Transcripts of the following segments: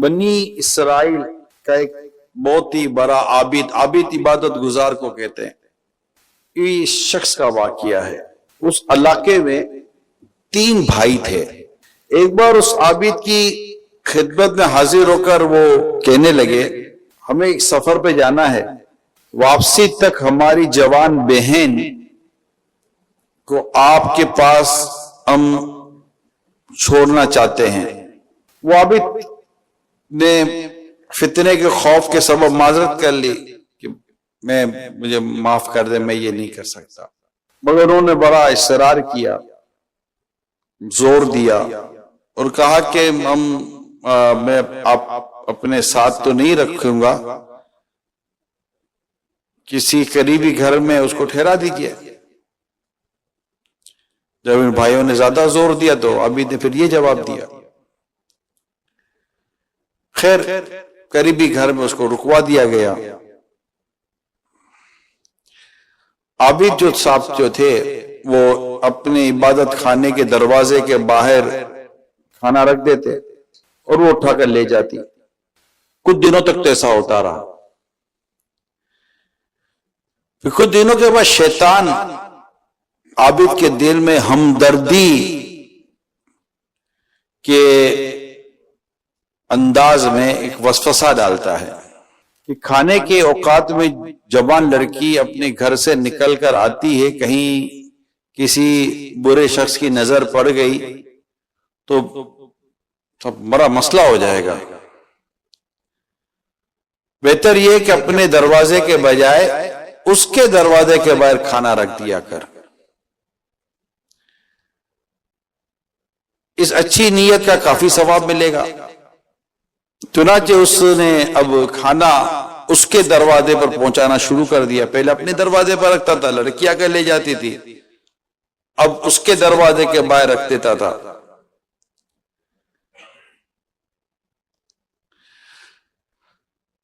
بنی اسرائیل کا ایک بہت ہی بڑا عابد عبادت گزار کو کہتے ہیں، یہ شخص کا واقعہ ہے۔ اس علاقے میں 3 بھائی تھے۔ ایک بار اس عابد کی خدمت میں حاضر ہو کر وہ کہنے لگے، ہمیں ایک سفر پہ جانا ہے، واپسی تک ہماری جوان بہن کو آپ کے پاس ہم چھوڑنا چاہتے ہیں۔ وہ عابد نے فتنے کے خوف کے سبب معذرت کر لی کہ مجھے معاف کر دیں، میں یہ نہیں کر سکتا، مگر انہوں نے بڑا اصرار کیا، زور دیا اور کہا کہ میں آپ اپنے ساتھ تو نہیں رکھوں گا، کسی قریبی گھر میں اس کو ٹھہرا دیجیے۔ جب ان بھائیوں نے زیادہ زور دیا تو عابد نے پھر یہ جواب دیا۔ خیر قریبی گھر میں اس کو رکوا دیا گیا۔ عابد جو تھے وہ اپنے عبادت خانے کے دروازے کے باہر کھانا رکھ دیتے اور وہ اٹھا کر لے جاتی۔ کچھ دنوں تک تو ایسا ہوتا رہا۔ پھر کچھ دنوں کے بعد شیطان عابد کے دل میں ہمدردی کے انداز میں ایک وسوسہ ڈالتا ہے کہ کھانے کے اوقات میں جوان لڑکی اپنے گھر سے نکل کر آتی ہے، کہیں کسی برے شخص کی نظر پڑ گئی تو بڑا مسئلہ ہو جائے گا، بہتر یہ کہ اپنے دروازے کے بجائے اس کے دروازے کے باہر کھانا رکھ دیا کر۔ اس اچھی نیت کا کافی ثواب ملے گا۔ چنانچہ اس نے اب کھانا اس کے دروازے پر پہنچانا شروع کر دیا۔ پہلے اپنے دروازے پر رکھتا تھا، لڑکی آ کر لے جاتی تھی، اب اس کے دروازے کے باہر رکھ دیتا تھا۔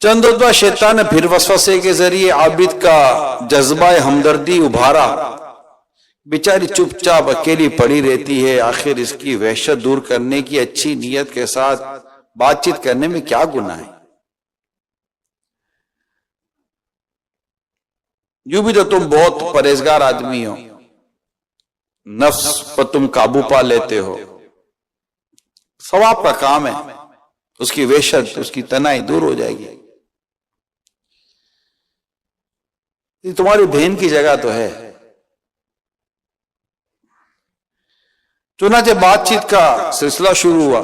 چند روز بعد شیطان نے پھر وسوسے کے ذریعے عابد کا جذبہ ہمدردی ابھارا۔ بیچاری چپ چاپ اکیلی پڑی رہتی ہے، آخر اس کی وحشت دور کرنے کی اچھی نیت کے ساتھ بات چیت کرنے میں کیا گناہ ہے؟ یوں بھی تو تم بہت پرہیزگار آدمی ہو، نفس پر تم قابو پا لیتے ہو، ثواب کا کام ہے، اس کی وحشت، اس کی تنہائی دور ہو جائے گی۔ یہ تمہاری بہن کی جگہ تو ہے۔ چنانچہ بات چیت کا سلسلہ شروع ہوا۔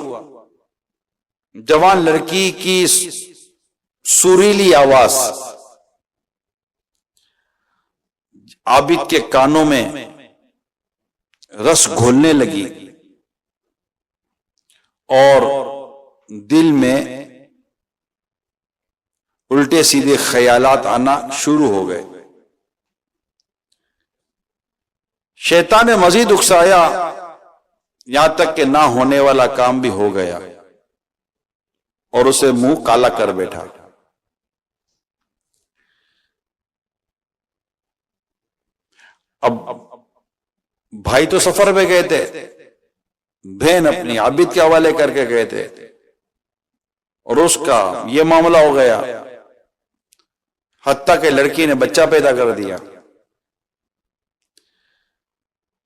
جوان لڑکی کی سریلی آواز عابد کے کانوں میں رس گھولنے لگی اور دل میں الٹے سیدھے خیالات آنا شروع ہو گئے۔ شیطان نے مزید اکسایا، یہاں تک کہ نہ ہونے والا کام بھی ہو گیا اور اسے منہ کالا کر بیٹھا۔ اب بھائی تو سفر پہ گئے تھے، بہن اپنی عابد کے حوالے کر کے گئے تھے اور اس کا یہ معاملہ ہو گیا، حتیٰ کہ لڑکی نے بچہ پیدا کر دیا۔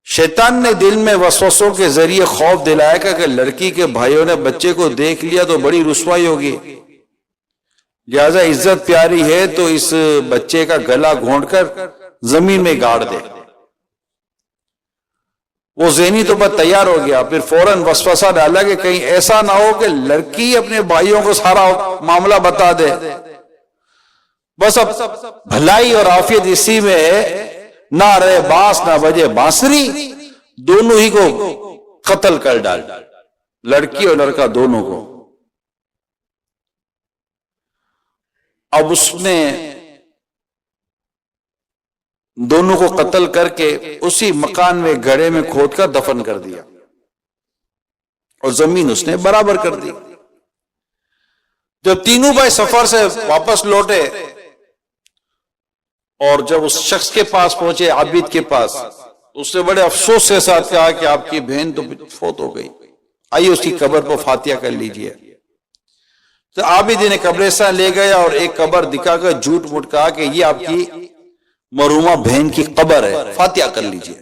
شیطان نے دل میں وسوسوں کے ذریعے خوف دلایا کہ اگر لڑکی کے بھائیوں نے بچے کو دیکھ لیا تو بڑی رسوائی ہوگی، لہذا عزت پیاری ہے تو اس بچے کا گلا گھونٹ کر زمین میں گاڑ دے۔ وہ ذہنی طور پر تیار ہو گیا، پھر فوراً وسوسہ ڈالا کہ کہیں ایسا نہ ہو کہ لڑکی اپنے بھائیوں کو سارا معاملہ بتا دے، بس اب بھلائی اور عافیت اسی میں ہے، نہ رہے بانس نہ بجے بانسری، دونوں ہی کو قتل کر ڈال، لڑکی اور لڑکا دونوں کو۔ اب اس نے دونوں کو قتل کر کے اسی مکان میں گڑھے میں کھود کر دفن کر دیا اور زمین اس نے برابر کر دی۔ جب تینوں بھائی سفر سے واپس لوٹے اور جب اس شخص کے پاس پہنچے، عابد کے پاس، اس نے بڑے افسوس کے ساتھ کہا کہ آپ کی بہن تو فوت ہو گئی، آئیے اس کی قبر پر فاتحہ کر لیجئے۔ تو عابد نے قبرستان لے گیا اور ایک قبر دکھا کر جھوٹ موٹ کہا کہ یہ آپ کی مرحومہ بہن کی قبر ہے، فاتحہ کر لیجئے۔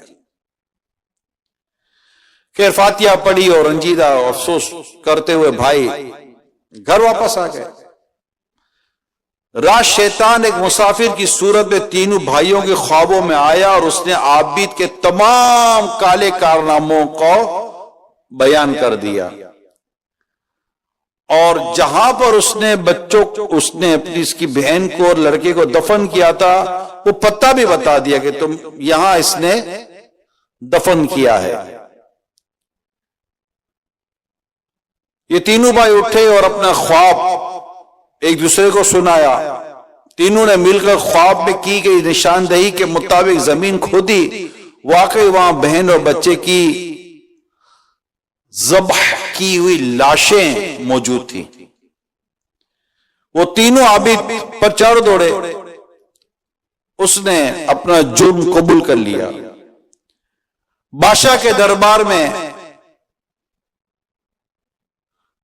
خیر فاتحہ پڑھی اور رنجیدہ افسوس کرتے ہوئے بھائی گھر واپس آ گئے۔ رات شیطان ایک مسافر کی صورت میں تینوں بھائیوں کے خوابوں میں آیا اور اس نے عابد کے تمام کالے کارناموں کو بیان کر دیا، اور جہاں پر اس نے اپنی اس کی بہن کو اور لڑکے کو دفن کیا تھا وہ پتہ بھی بتا دیا کہ تم یہاں اس نے دفن کیا ہے۔ یہ تینوں بھائی اٹھے اور اپنا خواب ایک دوسرے کو سنایا۔ تینوں نے مل کر خواب میں کی گئی نشاندہی کے مطابق زمین کھودی، واقعی وہاں بہن اور بچے کی ذبح کی ہوئی لاشیں موجود تھیں۔ وہ تینوں عابد پر چڑھ دوڑے، اس نے اپنا جرم قبول کر لیا۔ بادشاہ کے دربار میں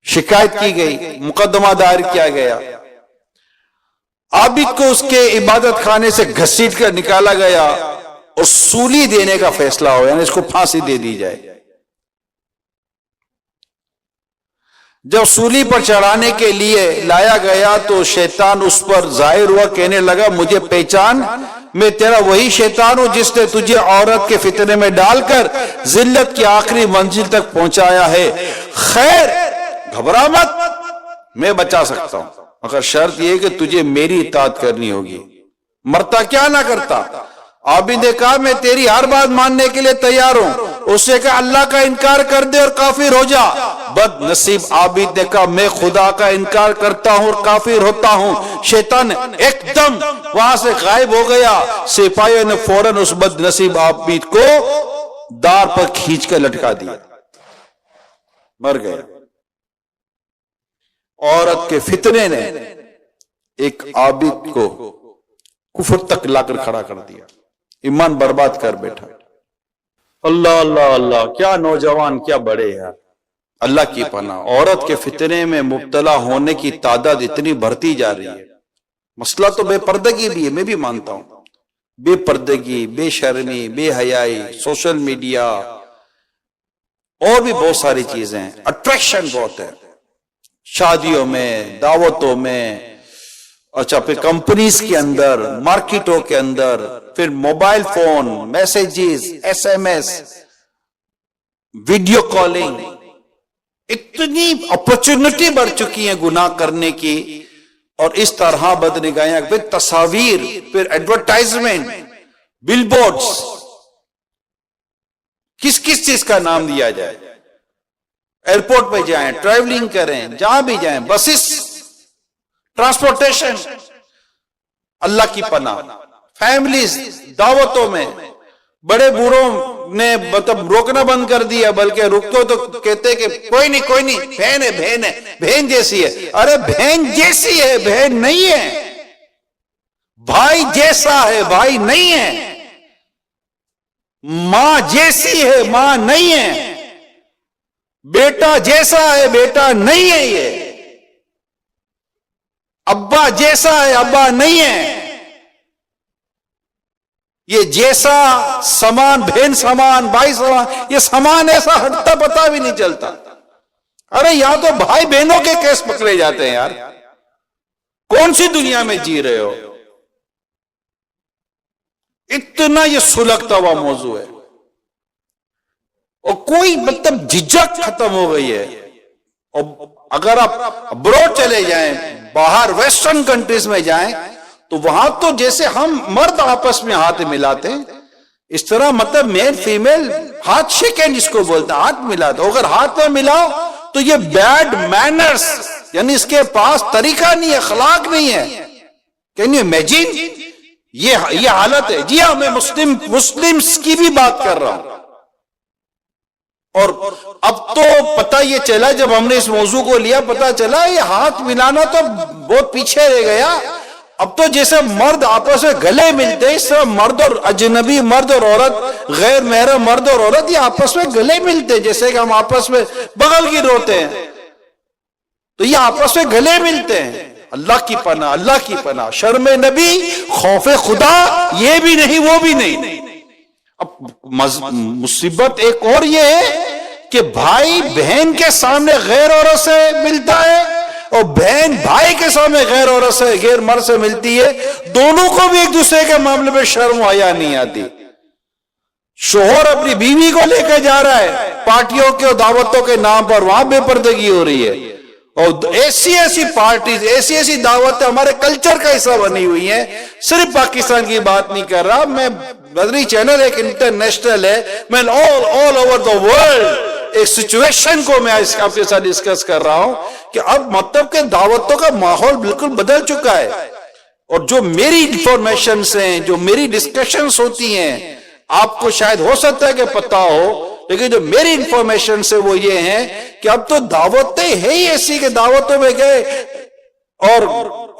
شکایت کی گئی، مقدمہ دائر کیا گیا۔ عابد کو اس کے عبادت خانے سے گھسیٹ کر نکالا گیا اور سولی دینے کا فیصلہ ہو، یعنی اس کو پھانسی دے دی جائے۔ جب سولی پر چڑھانے کے لیے لایا گیا تو شیطان اس پر ظاہر ہوا، کہنے لگا مجھے پہچان، میں تیرا وہی شیطان ہوں جس نے تجھے عورت کے فتنے میں ڈال کر ذلت کی آخری منزل تک پہنچایا ہے۔ خیر گھبرا مت، میں بچا سکتا ہوں، مگر شرط یہ کہ تجھے میری اطاعت کرنی ہوگی، مرتا کیا نہ کرتا۔ عابد نے کہا میں تیری ہر بات ماننے کے لیے تیار ہوں۔ اس نے کہا اللہ کا انکار کر دے اور کافر ہو جا۔ بد نصیب عابد نے کہا میں خدا کا انکار کرتا ہوں اور کافر ہوتا ہوں۔ شیطان ایک دم وہاں سے غائب ہو گیا۔ سپاہیوں نے فوراً اس بد نصیب عابد کو دار پر کھینچ کر لٹکا دیا، مر گیا۔ عورت کے فتنے نے ایک عابد کو کفر تک لا کر کھڑا کر دیا، ایمان برباد کر بیٹھا۔ اللہ اللہ اللہ، کیا نوجوان کیا بڑے یار، اللہ کی پناہ۔ عورت کے فتنے میں مبتلا ہونے کی تعداد اتنی بڑھتی جا رہی ہے۔ مسئلہ تو بے پردگی بھی ہے، میں بھی مانتا ہوں، بے پردگی، بے شرمی، بے حیائی، سوشل میڈیا اور بھی بہت ساری چیزیں ہیں۔ اٹریکشن بہت ہے شادیوں میں، دعوتوں میں، اچھا پھر کمپنیز کے اندر، مارکیٹوں کے اندر، پھر mobile phone, messages, S M S, video calling, اتنی اپرچونٹی بڑھ چکی ہیں گناہ کرنے کی، اور اس طرح بدنگاہیاں، پھر تصاویر، پھر ایڈورٹائزمنٹ، بل بورڈز، کس کس چیز کا نام دیا جائے۔ ایئرپورٹ پہ جائیں، ٹریولنگ کریں، جہاں بھی جائیں، بسز، ٹرانسپورٹیشن، اللہ کی پناہ۔ فیملیز دعوتوں میں بڑے بوڑھوں نے مطلب روکنا بند کر دیا، بلکہ رکو تو کہتے کہ کوئی نہیں کوئی نہیں، بہن ہے بہن ہے، بہن جیسی ہے۔ ارے بہن جیسی ہے، بہن نہیں ہے۔ بھائی جیسا ہے، بھائی نہیں ہے۔ ماں جیسی ہے، ماں نہیں ہے۔ بیٹا جیسا ہے، بیٹا نہیں ہے۔ یہ ابا جیسا ہے، ابا نہیں ہے۔ یہ جیسا سامان، بہن سامان، بھائی سامان، یہ سامان ایسا ہٹتا پتا بھی نہیں چلتا۔ ارے یہاں تو بھائی بہنوں کے کیس پکڑے جاتے ہیں یار، کون سی دنیا میں جی رہے ہو؟ اتنا یہ سلگتا ہوا موضوع ہے، اور کوئی مطلب جھجک ختم ہو گئی ہے۔ اور اگر آپ ابروڈ چلے جائیں، باہر ویسٹرن کنٹریز میں جائیں، تو وہاں تو جیسے ہم مرد آپس میں ہاتھ ملاتے ہیں، اس طرح مطلب میل فیمیل ہاتھ شیکن جس کو بولتا ہے، ہاتھ ملاتے ہیں۔ اگر ہاتھ میں ملاؤ تو یہ بیڈ مینرز، یعنی اس کے پاس طریقہ نہیں ہے، اخلاق نہیں ہے۔ Can you imagine? یہ حالت ہے۔ جی ہاں، میں مسلمز کی بھی بات کر رہا ہوں۔ اور اب تو پتہ یہ چلا، جب ہم نے اس موضوع کو لیا، پتہ چلا یہ ہاتھ ملانا تو بہت پیچھے رہ گیا۔ اب تو جیسے مرد آپس میں گلے ملتے ہیں، اس طرح مرد اور اجنبی، مرد اور عورت، غیر محرم مرد اور عورت، یہ آپس میں گلے ملتے ہیں، جیسے کہ ہم آپس میں بغل کی روتے ہیں۔ تو یہ آپس میں گلے ملتے ہیں. اللہ کی پناہ، اللہ کی پناہ. شرم نبی، خوف خدا، یہ بھی نہیں وہ بھی نہیں. اب مصیبت ایک اور یہ ہے کہ بھائی بہن کے سامنے غیر عورت سے ملتا ہے اور بہن بھائی کے سامنے غیر عورت سے، غیر مرد سے ملتی ہے. دونوں کو بھی ایک دوسرے کے معاملے میں شرم و حیا نہیں آتی. شوہر اپنی بیوی کو لے کے جا رہا ہے پارٹیوں کے اور دعوتوں کے نام پر، وہاں بے پردگی ہو رہی ہے. اور ایسی پارٹیز، ایسی دعوتیں ہمارے کلچر کا حصہ بنی ہوئی ہیں. صرف پاکستان کی بات نہیں کر رہا میں، بدری چینل ایک انٹرنیشنل ہے. میں all over the world ایک سچویشن کو میں آپ کے ساتھ ڈسکس کر رہا ہوں کہ اب مطلب کہ دعوتوں کا ماحول بالکل بدل چکا ہے. اور جو میری انفارمیشنز ہیں، جو میری ڈسکشنز ہوتی ہیں، آپ کو شاید ہو سکتا ہے کہ پتہ ہو، لیکن جو میری انفارمیشن سے وہ یہ ہیں کہ اب تو دعوتیں ہے ہی ایسی کہ دعوتوں میں گئے اور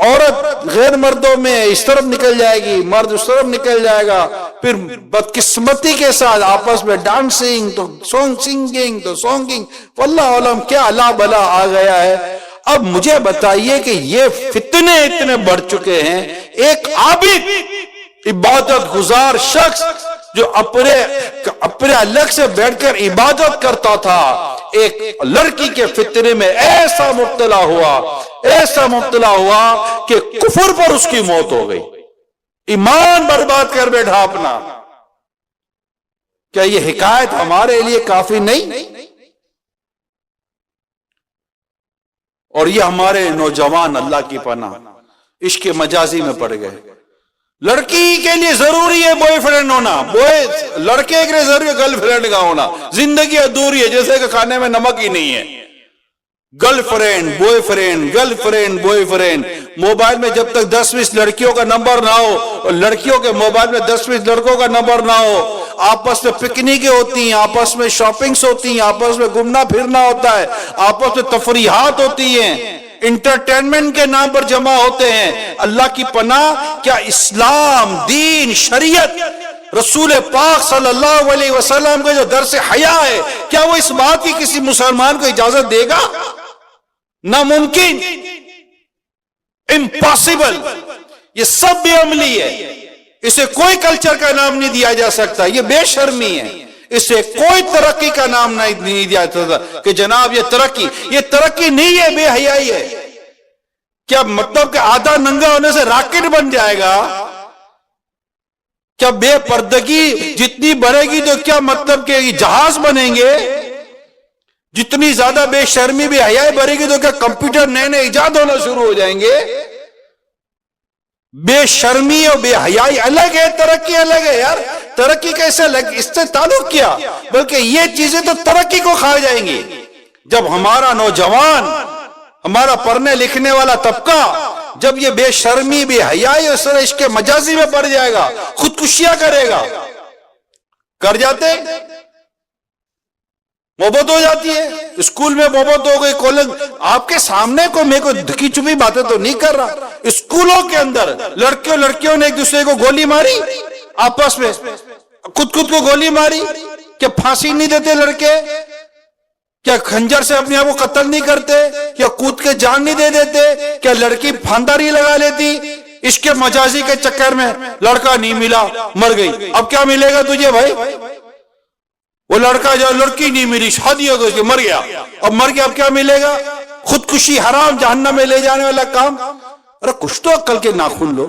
عورت غیر مردوں میں اس طرف نکل جائے گی، مرد اس طرف نکل جائے گا. پھر بدقسمتی کے ساتھ آپس میں ڈانسنگ، تو سانگ سنگنگ، تو سانگنگ، واللہ علم کیا اللہ بلا آ گیا ہے. اب مجھے بتائیے کہ یہ فتنے اتنے بڑھ چکے ہیں. ایک عابد عبادت گزار شخص جو اپنے الگ سے بیٹھ کر عبادت کرتا تھا، ایک لڑکی کے فتنے میں ایسا مبتلا ہوا کہ کفر پر اس کی موت ہو گئی. ایمان برباد کر بیٹھا اپنا. کیا یہ حکایت ہمارے لیے کافی نہیں؟ اور یہ ہمارے نوجوان اللہ کی پناہ عشق مجازی میں پڑ گئے. لڑکی کے لیے ضروری ہے بوائے فرینڈ ہونا، لڑکے کے لیے ضروری ہے گرل فرینڈ کا ہونا. زندگی ادھوری ہے جیسے کہ کھانے میں نمک ہی نہیں ہے. Girl friend boy friend, girl friend boy friend. Mobile میں جب تک 10-20 لڑکیوں کا نمبر نہ ہو اور لڑکیوں کے موبائل میں 10-20 لڑکوں کا نمبر نہ ہو، آپس میں پکنکیں ہوتی ہیں، آپس میں شاپنگز ہوتی ہیں، آپس میں گھومنا پھرنا ہوتا ہے، آپس میں تفریحات ہوتی ہیں، انٹرٹینمنٹ کے نام پر جمع ہوتے ہیں. اللہ کی پناہ، کیا اسلام، دین، شریعت، رسول پاک صلی اللہ علیہ وسلم کا جو درس حیا ہے، کیا وہ اس بات کی کسی مسلمان کو اجازت دے گا؟ ناممکن، امپاسبل. یہ سب بے عملی ہے. اسے کوئی کلچر کا نام نہیں دیا جا سکتا. یہ بے شرمی ہے. اسے کوئی ترقی کا نام نہیں دیا جاتا کہ جناب یہ ترقی نہیں ہے، بے حیائی ہے. کیا مطلب کہ آدھا ننگا ہونے سے راکٹ بن جائے گا؟ کیا بے پردگی جتنی بڑھے گی تو کیا مطلب کہ جہاز بنیں گے؟ جتنی زیادہ بے شرمی بے حیائی بڑھے گی تو کیا کمپیوٹر نئے ایجاد ہونا شروع ہو جائیں گے؟ بے شرمی اور بے حیائی الگ ہے، ترقی الگ ہے. یار ترقی کیسے الگ؟ اس سے تعلق کیا؟ بلکہ یہ چیزیں تو ترقی کو کھا جائیں گی. جب ہمارا نوجوان، ہمارا پڑھنے لکھنے والا طبقہ جب یہ بے شرمی بے حیائی اور سر عشق مجازی میں پڑ جائے گا، خودکشیاں کرے گا. کر جاتے، محبت ہو جاتی ہے، اسکول میں محبت ہو گئی، کالج. آپ کے سامنے میں کوئی دھکی چپی باتیں تو نہیں کر رہا. اسکولوں کے اندر لڑکیوں نے ایک دوسرے کو گولی ماری، آپس میں خود کو گولی ماری. کیا پھانسی نہیں دیتے لڑکے؟ کیا خنجر سے اپنے آپ کو قتل نہیں کرتے؟ کیا کود کے جان نہیں دے دیتے؟ کیا لڑکی پھاندہ نہیں لگا لیتی؟ عشق مجازی کے چکر میں لڑکا نہیں ملا، مر گئی. اب کیا ملے گا تجھے بھائی؟ وہ لڑکا جو لڑکی نہیں ملی، شادی ہو گئی، مر گیا. اب مر گیا، اب کیا ملے گا؟ خودکشی، حرام، جہنم میں لے جانے والا کام. ارے کچھ تو عقل کے ناخن لو.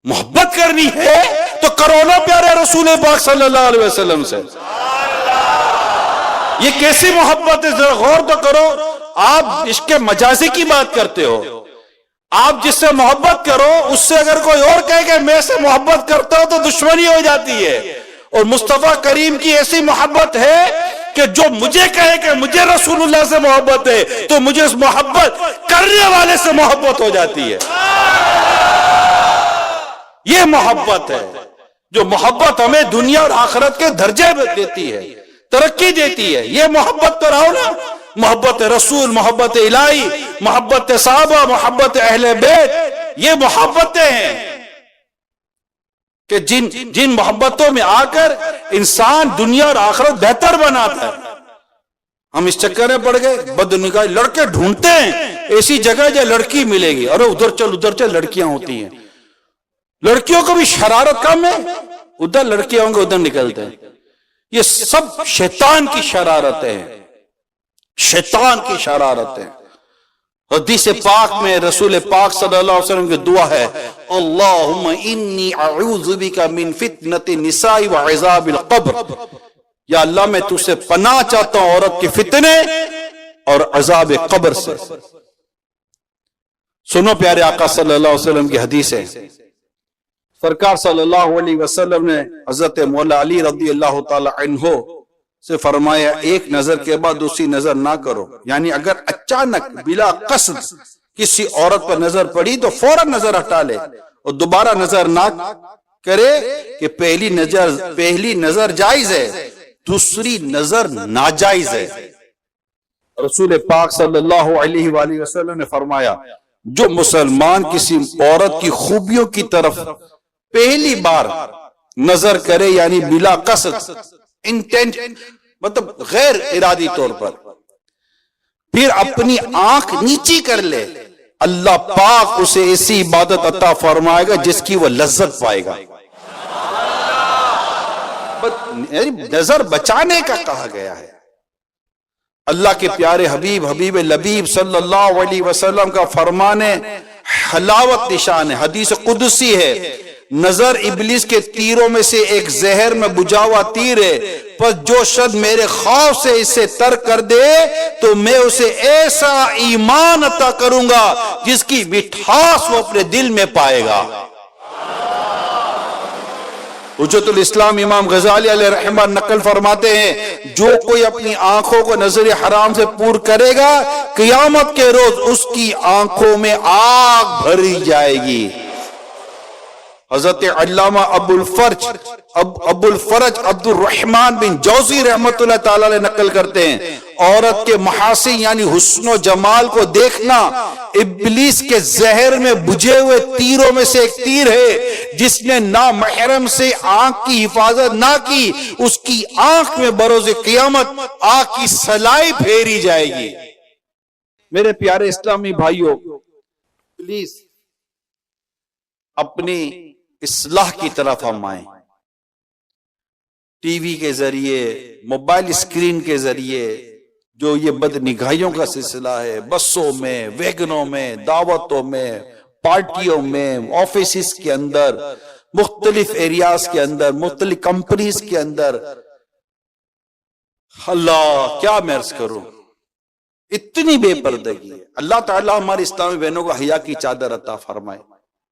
محبت کرنی ہے تو کرو نا پیارے رسول پاک صلی اللہ علیہ وسلم سے. یہ کیسی محبت ہے؟ ذرا غور تو کرو. آپ عشق مجازی کی بات کرتے ہو. آپ جس سے محبت کرو اس سے اگر کوئی اور کہے کہ میں سے محبت کرتا ہوں تو دشمنی ہو جاتی ہے. اور مصطفیٰ کریم کی ایسی محبت ہے کہ جو مجھے کہے کہ مجھے رسول اللہ سے محبت ہے تو مجھے اس محبت کرنے والے سے محبت ہو جاتی ہے. یہ محبت ہے جو محبت ہمیں دنیا اور آخرت کے درجے دیتی ہے، ترقی دیتی ہے. یہ محبت تو رہو نا. محبت رسول، محبت الہی، محبت صحابہ، محبت اہل بیت، یہ محبتیں ہیں کہ جن محبتوں میں آ کر انسان دنیا اور آخرت بہتر بناتا ہے. ہم اس چکر میں پڑ گئے، بدنگاہی لڑکے ڈھونڈتے ہیں ایسی جگہ جہاں لڑکی ملے گی، ارے ادھر چل لڑکیاں ہوتی ہیں، لڑکیوں کو بھی شرارت کم ہے، ادھر لڑکیاں ہوں گے ادھر نکلتے ہیں. یہ سب شیطان کی شرارتیں ہیں، شیطان کی شرارتیں. حدیث پاک میں رسول پاک صلی اللہ علیہ وسلم کی دعا ہے، اللہم انی اعوذ بک من فتنۃ النساء وعذاب القبر. یا اللہ میں تجھ سے پناہ چاہتا ہوں عورت کے فتنے اور عذاب قبر سے. سنو پیارے آقا صلی اللہ علیہ وسلم کی حدیث ہے. سرکار صلی اللہ علیہ وسلم نے حضرت مولا علی رضی اللہ تعالی عنہ سے فرمایا، ایک نظر کے بعد دوسری نظر نہ کرو. یعنی اگر اچانک بلا قصد کسی عورت پر نظر پڑی تو فوراً نظر ہٹا لے اور دوبارہ نظر نہ کرے کہ پہلی نظر جائز ہے، دوسری نظر ناجائز ہے. رسول پاک صلی اللہ علیہ وآلہ وسلم نے فرمایا، جو مسلمان کسی عورت کی خوبیوں کی طرف پہلی بار نظر کرے، یعنی بلا قصد، انٹینٹ، مطلب غیر ارادی طور پر، پھر اپنی آنکھ نیچی کر لے، اللہ پاک اسے ایسی عبادت عطا فرمائے گا جس کی وہ لذت پائے گا. نظر بچانے کا کہا گیا ہے. اللہ کے پیارے حبیب لبیب صلی اللہ علیہ وسلم کا فرمان حلاوت نشان ہے، حدیث قدسی ہے، نظر ابلیس کے تیروں میں سے ایک زہر میں بجھا ہوا تیر ہے، پس جو شخص میرے خوف سے اسے ترک کر دے تو میں اسے ایسا ایمان عطا کروں گا جس کی مٹھاس وہ اپنے دل میں پائے گا. حجت الاسلام امام غزالی علیہ رحمہ نقل فرماتے ہیں، جو کوئی اپنی آنکھوں کو نظر حرام سے پور کرے گا، قیامت کے روز اس کی آنکھوں میں آگ بھری جائے گی. حضرت علامہ ابو الفرج عبد الرحمن بن جوزی رحمت اللہ تعالی علیہ نقل کرتے ہیں، عورت کے محاسن یعنی حسن و جمال کو دیکھنا ابلیس کے زہر میں بجھے ہوئے تیروں میں سے ایک تیر ہے. جس نے نامحرم سے آنکھ کی حفاظت نہ کی، اس کی آنکھ میں بروز قیامت آگ کی سلائی پھیری جائے گی. میرے پیارے اسلامی بھائیوں، پلیز اپنی اصلاح کی طرف ہم آئیں. ٹی وی کے ذریعے، موبائل اسکرین کے ذریعے جو یہ بد نگاہیوں کا سلسلہ ہے، بسوں میں، ویگنوں میں، دعوتوں میں، پارٹیوں میں، آفیسز کے اندر، مختلف ایریاز کے اندر، مختلف کمپنیز کے اندر، اللہ کیا میں عرض کروں، اتنی بے پردگی ہے. اللہ تعالیٰ ہماری اسلامی بہنوں کو حیا کی چادر عطا فرمائے.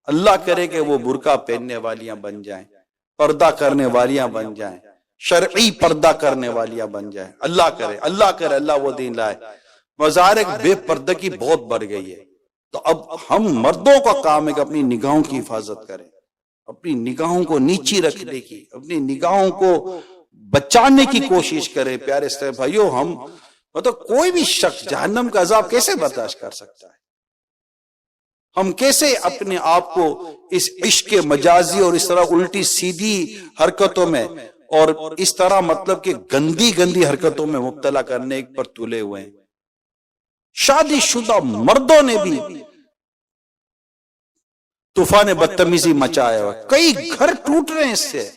اللہ کرے کہ وہ برقع پہننے والیاں بن جائیں، پردہ کرنے والیاں بن جائیں، شرعی پردہ کرنے والیاں بن جائیں. اللہ کرے اللہ وہ دین لائے. مظاہر بے پردگی بہت بڑھ گئی ہے. تو اب ہم مردوں کا کام ہے کہ اپنی نگاہوں کی حفاظت کریں، اپنی نگاہوں کو نیچی رکھنے کی، اپنی نگاہوں کو بچانے کی کوشش کریں. پیارے اسلامی بھائیوں، ہم مطلب کوئی بھی شخص جہنم کا عذاب کیسے برداشت کر سکتا ہے؟ ہم کیسے اپنے آپ کو اس عشق مجازی اور اس طرح الٹی سیدھی حرکتوں میں اور اس طرح مطلب کہ گندی حرکتوں میں مبتلا کرنے پر تلے ہوئے ہیں؟ شادی شدہ مردوں نے بھی طوفان بدتمیزی مچایا ہوا. کئی گھر ٹوٹ رہے ہیں، اس سے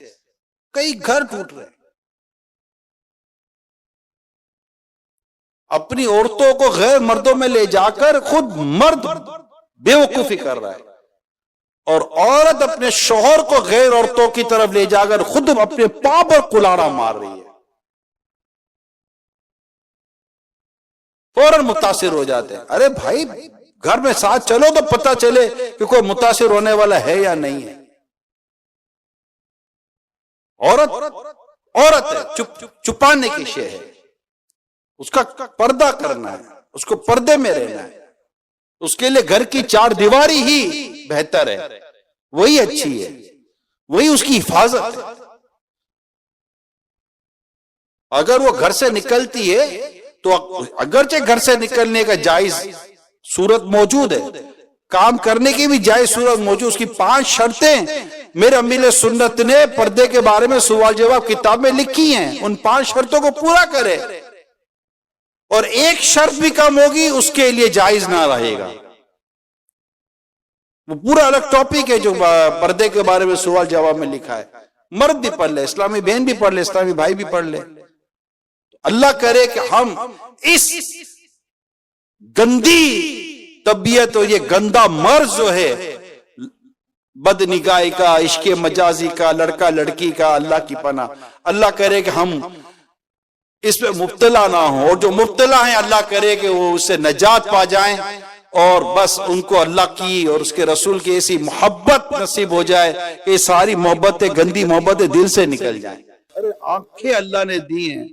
کئی گھر ٹوٹ رہے ہیں. اپنی عورتوں کو غیر مردوں میں لے جا کر خود مرد بیوقوفی کر رہا ہے، اور عورت اپنے شوہر کو غیر عورتوں کی طرف لے جا کر خود اپنے پاؤں پر کلہاڑا مار رہی ہے. فوراً متاثر ہو جاتے ہیں. ارے بھائی، گھر میں ساتھ چلو تو پتہ چلے کہ کوئی متاثر ہونے والا ہے یا نہیں ہے. عورت ہے، چھپانے کی شے ہے، اس کا پردہ کرنا ہے، اس کو پردے میں رہنا ہے. اس کے لیے گھر کی چار دیواری ہی بہتر ہے، وہی اچھی ہے، وہی اس کی حفاظت ہے. اگر وہ گھر سے نکلتی ہے تو اگرچہ گھر سے نکلنے کا جائز صورت موجود ہے، کام کرنے کی بھی جائز صورت موجود، اس کی 5 شرطیں میرے امیل سنت نے پردے کے بارے میں سوال جواب کتاب میں لکھی ہیں. ان 5 شرطوں کو پورا کرے اور ایک شرط بھی کم ہوگی اس کے لیے جائز نہ رہے گا. وہ پورا الگ ٹاپک ہے جو پردے کے بارے میں سوال جواب میں لکھا ہے. مرد بھی پڑھ لے، اسلامی بہن بھی پڑھ لے، اسلامی بھائی بھی پڑھ لے. اللہ کرے کہ ہم اس گندی طبیعت اور یہ گندا مرض جو ہے بد نگاہی کا، عشق مجازی کا، لڑکا لڑکی کا، اللہ کی پناہ، اللہ کرے کہ ہم اس پہ مبتلا نہ ہوں، اور جو مبتلا ہیں اللہ کرے کہ وہ اس سے نجات پا جائیں اور بس ان کو اللہ کی اور اس کے رسول کی ایسی محبت نصیب ہو جائے کہ یہ ساری محبتیں، گندی محبتیں دل سے نکل جائیں. ارے آنکھیں اللہ نے دی ہیں،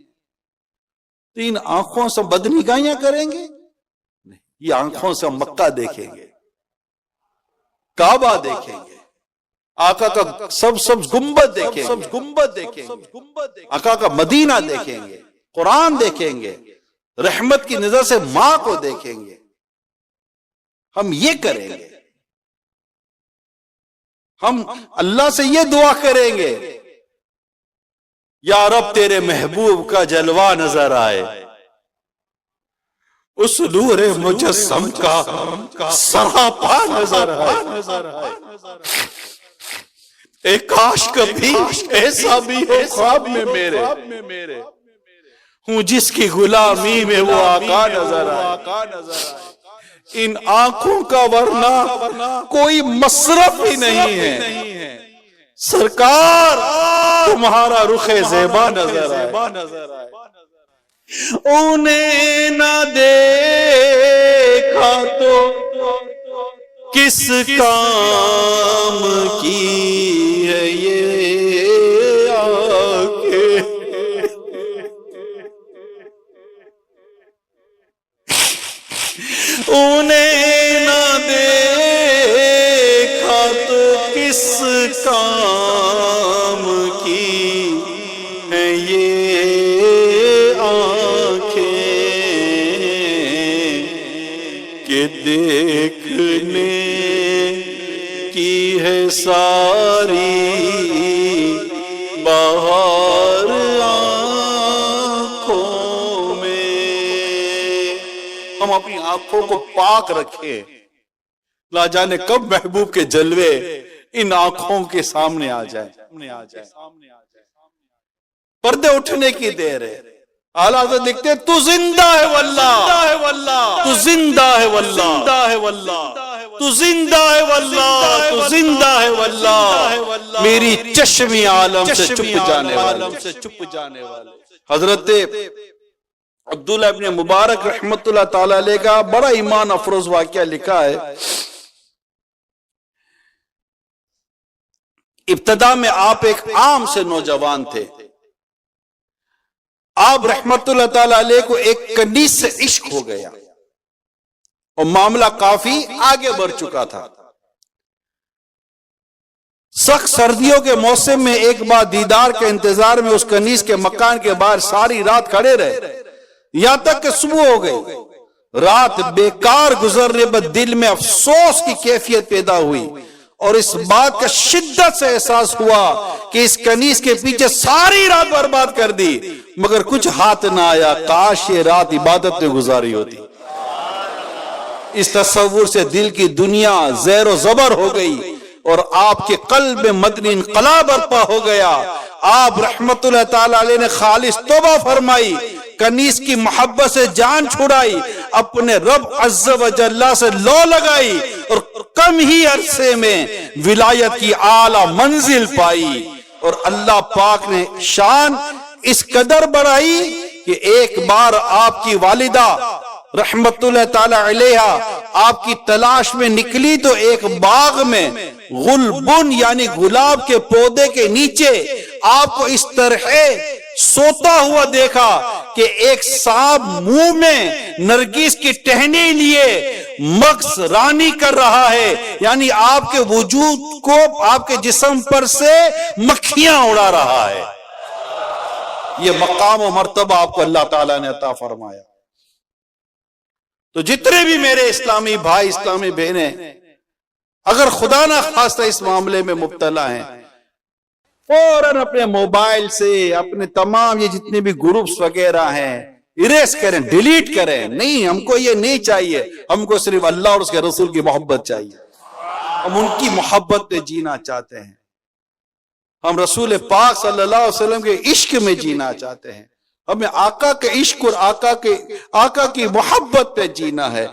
تو ان آنکھوں سے بد نگاہیاں کریں گے؟ یہ آنکھوں سے مکہ دیکھیں گے، کعبہ دیکھیں گے، آقا کا سب گنبد دیکھیں گے، آقا کا مدینہ دیکھیں گے، قرآن دیکھیں گے، رحمت کی نظر سے ماں کو دیکھیں گے. ہم یہ کریں گے، ہم اللہ سے یہ دعا کریں گے یا رب تیرے محبوب کا جلوہ نظر آئے، اس نور مجسم کا سراپا نظر آئے. اے کاش کبھی ایسا بھی ہو خواب میں میرے ہوں جس کی غلامی میں وہ آقا نظر آئے. ان آنکھوں کا ورنہ کوئی مصرف ہی نہیں ہے، سرکار تمہارا رخ زیبا نظر آئے. انہیں نہ دیکھا تو کس کام کی ہے یہ آنکھیں، انہیں نہ دیکھا تو کس کام کی ہے یہ آنکھیں کہ دیکھنے کی ہے ساری بہار آنکھوں میں. ہم اپنی آنکھوں کو پاک رکھیں، لا جانے کب محبوب کے جلوے ان آنکھوں کے سامنے آ جائے. پردے اٹھنے کی دیر ہے. اعلیٰ حضرت لکھتے ہیں تو زندہ ہے واللہ، تو زندہ ہے واللہ، تو زندہ ہے واللہ، تو زندہ ہے واللہ، میری چشمی عالم سے چھپ جانے والے. حضرت عبداللہ ابن مبارک رحمت اللہ تعالی علیہ کا بڑا ایمان افروز واقعہ لکھا ہے. ابتدا میں آپ ایک عام سے نوجوان تھے. آپ رحمت اللہ تعالی علیہ کو ایک کنیز سے عشق ہو گیا اور معاملہ کافی آگے بڑھ چکا تھا. سخت سردیوں کے موسم میں ایک بار دیدار کے انتظار میں اس کنیز کے مکان کے باہر ساری رات کھڑے رہے، یہاں تک کہ صبح ہو گئی. رات بیکار گزرنے پر دل میں افسوس کی کیفیت پیدا ہوئی اور اس بات کا شدت سے احساس ہوا کہ اس کنیز کے پیچھے ساری رات برباد کر دی مگر کچھ ہاتھ نہ آیا. کاش یہ رات عبادت میں گزاری ہوتی. اس تصور سے دل کی دنیا زیر و زبر ہو گئی اور آپ کے قلب میں مدنی انقلاب برپا ہو گیا. آپ رحمت اللہ تعالی علیہ نے خالص توبہ فرمائی، کنیز کی محبت سے جان چھڑائی، اپنے رب عز و جل سے لو لگائی اور کم ہی عرصے میں ولایت کی اعلیٰ منزل پائی. اور اللہ پاک نے شان اس قدر بڑھائی کہ ایک بار آپ کی والدہ رحمت اللہ تعالی علیہ آپ کی تلاش میں نکلی تو ایک باغ میں غلبن یعنی گلاب کے پودے کے نیچے آپ کو اس طرح سوتا ہوا دیکھا کہ ایک سانپ منہ میں نرگس کی ٹہنی لیے مغز رانی کر رہا ہے، یعنی آپ کے وجود کو آپ کے جسم پر سے مکھیاں اڑا رہا ہے. یہ مقام و مرتبہ آپ کو اللہ تعالیٰ نے عطا فرمایا. تو جتنے بھی میرے اسلامی بھائی اسلامی بہنیں اگر خدا نہ خواستہ اس معاملے میں مبتلا ہیں، فوراً اپنے موبائل سے اپنے تمام یہ جتنے بھی گروپس وغیرہ ہیں اریز کریں، ڈیلیٹ کریں. نہیں، ہم کو یہ نہیں چاہیے. ہم کو صرف اللہ اور اس کے رسول کی محبت چاہیے. ہم ان کی محبت پہ جینا چاہتے ہیں. ہم رسول پاک صلی اللہ علیہ وسلم کے عشق میں جینا چاہتے ہیں. ہمیں آقا کے عشق اور آقا کی محبت پہ جینا ہے.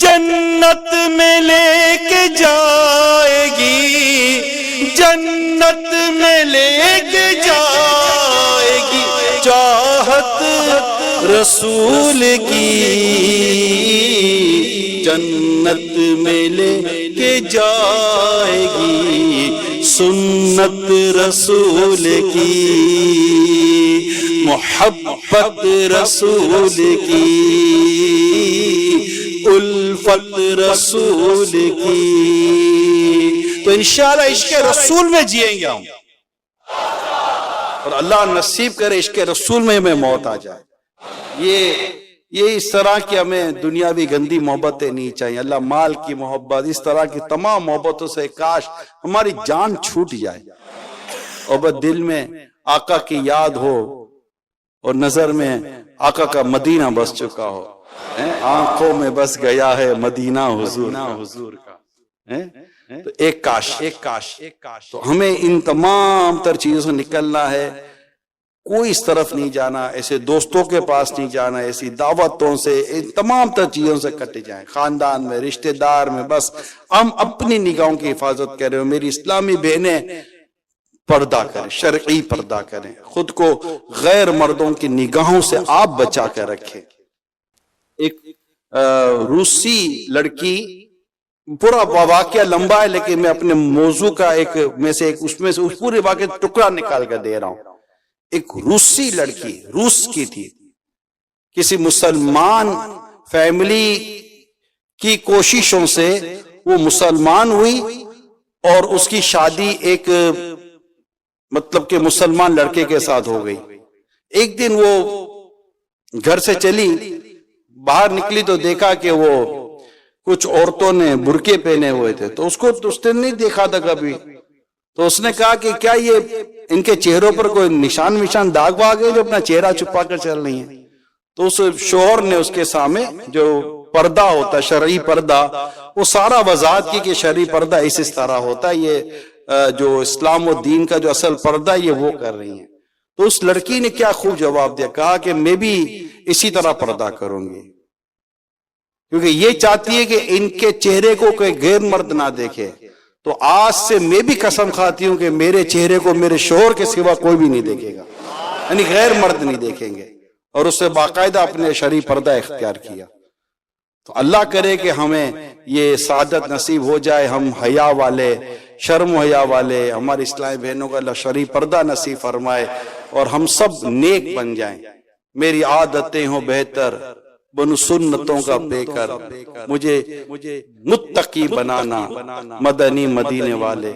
جنت میں لے کے جائے گی، جنت میں لے کے جائے گی چاہت رسول کی، جنت میں لے کے جائے گی سنت رسول کی، محبت رسول کی، الفت رسول کی. تو انشاءاللہ عشق رسول میں جئیں گے ہم، اور اللہ نصیب کرے عشق رسول میں ہمیں موت آ جائے. یہ اس طرح کی ہمیں دنیاوی گندی محبتیں نہیں چاہیے. اللہ مال کی محبت، اس طرح کی تمام محبتوں سے کاش ہماری جان چھوٹ جائے اور بس دل میں آقا کی یاد ہو اور نظر میں آقا کا مدینہ بس چکا ہو. آنکھوں میں بس گیا ہے مدینہ حضور کا. تو ایک کاش. تو ہمیں ان تمام تر چیزوں سے نکلنا ہے. کوئی اس طرف نہیں جانا، ایسے دوستوں کے پاس نہیں جانا، ایسی دعوتوں سے، ان تمام تر چیزوں سے کٹ جائیں. خاندان میں، رشتہ دار میں، بس ہم اپنی نگاہوں کی حفاظت کریں. میری اسلامی بہنیں پردہ کریں، شرعی پردہ کریں. خود کو غیر مردوں کی نگاہوں سے آپ بچا کر رکھیں. ایک روسی لڑکی، پورا واقعہ لمبا ہے لیکن میں اپنے موضوع کا اس پورے واقعے ٹکڑا نکال کر دے رہا ہوں. ایک روسی لڑکی، روس کی تھی، کسی مسلمان فیملی کی کوششوں سے وہ مسلمان ہوئی اور اس کی شادی ایک مطلب کہ مسلمان لڑکے کے ساتھ ہو گئی. ایک دن وہ گھر سے چلی، باہر نکلی تو دیکھا کہ وہ کچھ عورتوں نے برقعے پہنے ہوئے تھے. تو اس نے نہیں دیکھا تھا کبھی. تو اس نے کہا کہ کیا یہ ان کے چہروں پر کوئی نشان داغ واغ ہے جو اپنا چہرہ چھپا کر چل رہی ہیں؟ تو اس شوہر نے اس کے سامنے جو پردہ ہوتا ہے، شرعی پردہ، وہ سارا وضاحت کی کہ شرعی پردہ اس طرح ہوتا ہے، یہ جو اسلام و دین کا جو اصل پردہ ہے یہ وہ کر رہی ہیں. تو اس لڑکی نے کیا خوب جواب دیا، کہا کہ میں بھی اسی طرح پردہ کروں گی، کیونکہ یہ چاہتی ہے کہ ان کے چہرے کو کوئی غیر مرد نہ دیکھے. تو آج سے میں بھی قسم کھاتی ہوں کہ میرے چہرے کو میرے شوہر کے سوا کوئی بھی نہیں دیکھے گا، یعنی غیر مرد نہیں دیکھیں گے. اور اس سے باقاعدہ اپنے شرعی پردہ اختیار کیا. تو اللہ کرے کہ ہمیں یہ سعادت نصیب ہو جائے، ہم حیا والے، شرم و حیا والے، ہماری اسلامی بہنوں کا اللہ شرعی پردہ نصیب فرمائے اور ہم سب نیک بن جائیں. میری عادتیں ہوں بہتر، بن سنتوں کا پیکر، مجھے متقی بنانا، مدنی مدینے والے.